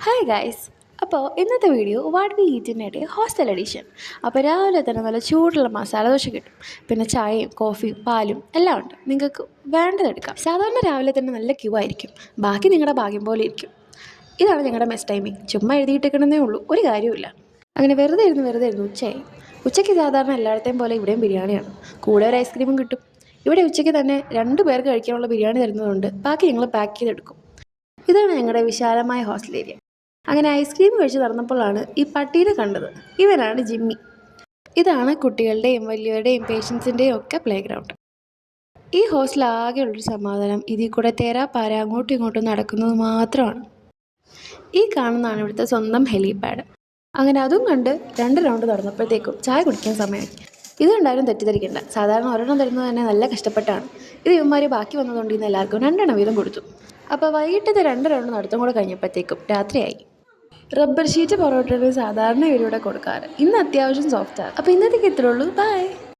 Hi guys. അപ്പോൾ ഇന്നത്തെ video what we eat in A day hostel edition. അപ്പോൾ രാവിലെ തന്നെ നല്ല ചൂടുള്ള മസാല ദോശ കിട്ടും. പിന്നെ ചായയും കോഫിയും പാലും എല്ലാം ഉണ്ട്. നിങ്ങൾക്ക് വേണ്ടതെടുക്കാം. സാധാരണ രാവിലെ തന്നെ നല്ല ക്യൂ ആയിരിക്കും. ബാക്കി നിങ്ങളുടെ ഭാഗ്യം പോലെ ഇരിക്കും. ഇതാണ് ഞങ്ങളുടെ മെസ് ടൈമിങ്. ചുമ്മാ എഴുതിയിട്ടേക്കണമെന്നേ ഉള്ളൂ, ഒരു കാര്യവുമില്ല. അങ്ങനെ വെറുതെ ഇരുന്ന് ഉച്ചയായി. ഉച്ചയ്ക്ക് സാധാരണ എല്ലായിടത്തെയും പോലെ ഇവിടെയും ബിരിയാണിയാണ്. കൂടെ ഒരു ഐസ്ക്രീമും കിട്ടും. ഇവിടെ ഉച്ചയ്ക്ക് തന്നെ 2 പേർക്ക് കഴിക്കാനുള്ള ബിരിയാണി തരുന്നതുകൊണ്ട് ബാക്കി ഞങ്ങൾ പാക്ക് ചെയ്തെടുക്കും. ഇതാണ് ഞങ്ങളുടെ വിശാലമായ ഹോസ്റ്റൽ ഏരിയ. അങ്ങനെ ഐസ്ക്രീം കഴിച്ച് നടന്നപ്പോഴാണ് ഈ പട്ടീനെ കണ്ടത്. ഇവനാണ് ജിമ്മി. ഇതാണ് കുട്ടികളുടെയും വലിയവരുടെയും പേഷ്യൻസിൻ്റെയും ഒക്കെ പ്ലേ ഗ്രൗണ്ട്. ഈ ഹോസ്റ്റൽ ആകെയുള്ളൊരു സമാധാനം ഇതിൽ കൂടെ തേരാപ്പാര അങ്ങോട്ടും ഇങ്ങോട്ടും നടക്കുന്നത് മാത്രമാണ്. ഈ കാണുന്നതാണ് ഇവിടുത്തെ സ്വന്തം ഹെലിപാഡ്. അങ്ങനെ അതും കണ്ട് 2 റൗണ്ട് നടന്നപ്പോഴത്തേക്കും ചായ കുടിക്കാൻ സമയമായി. ഇതുണ്ടായാലും തെറ്റിദ്ധരിക്കേണ്ട, സാധാരണ ഒരെണ്ണം തരുന്നത് തന്നെ നല്ല കഷ്ടപ്പെട്ടാണ്. ഇത് ഇവന്മാർ ബാക്കി വന്നതുകൊണ്ട് ഇന്ന് എല്ലാവർക്കും 2 എണ്ണം വീതം കൊടുത്തു. അപ്പോൾ വൈകിട്ടത്തെ 2 റൗണ്ട് നടത്തും കൂടെ കഴിഞ്ഞപ്പോഴത്തേക്കും രാത്രിയായി. റബ്ബർ ഷീറ്റ് പൊറോട്ടയാണ് സാധാരണ ഇവരിവിടെ കൊടുക്കാറ്. ഇന്ന് അത്യാവശ്യം സോഫ്റ്റാണ്. അപ്പോൾ ഇന്നത്തേക്ക് ഇത്രേ ഉള്ളൂ. ബൈ.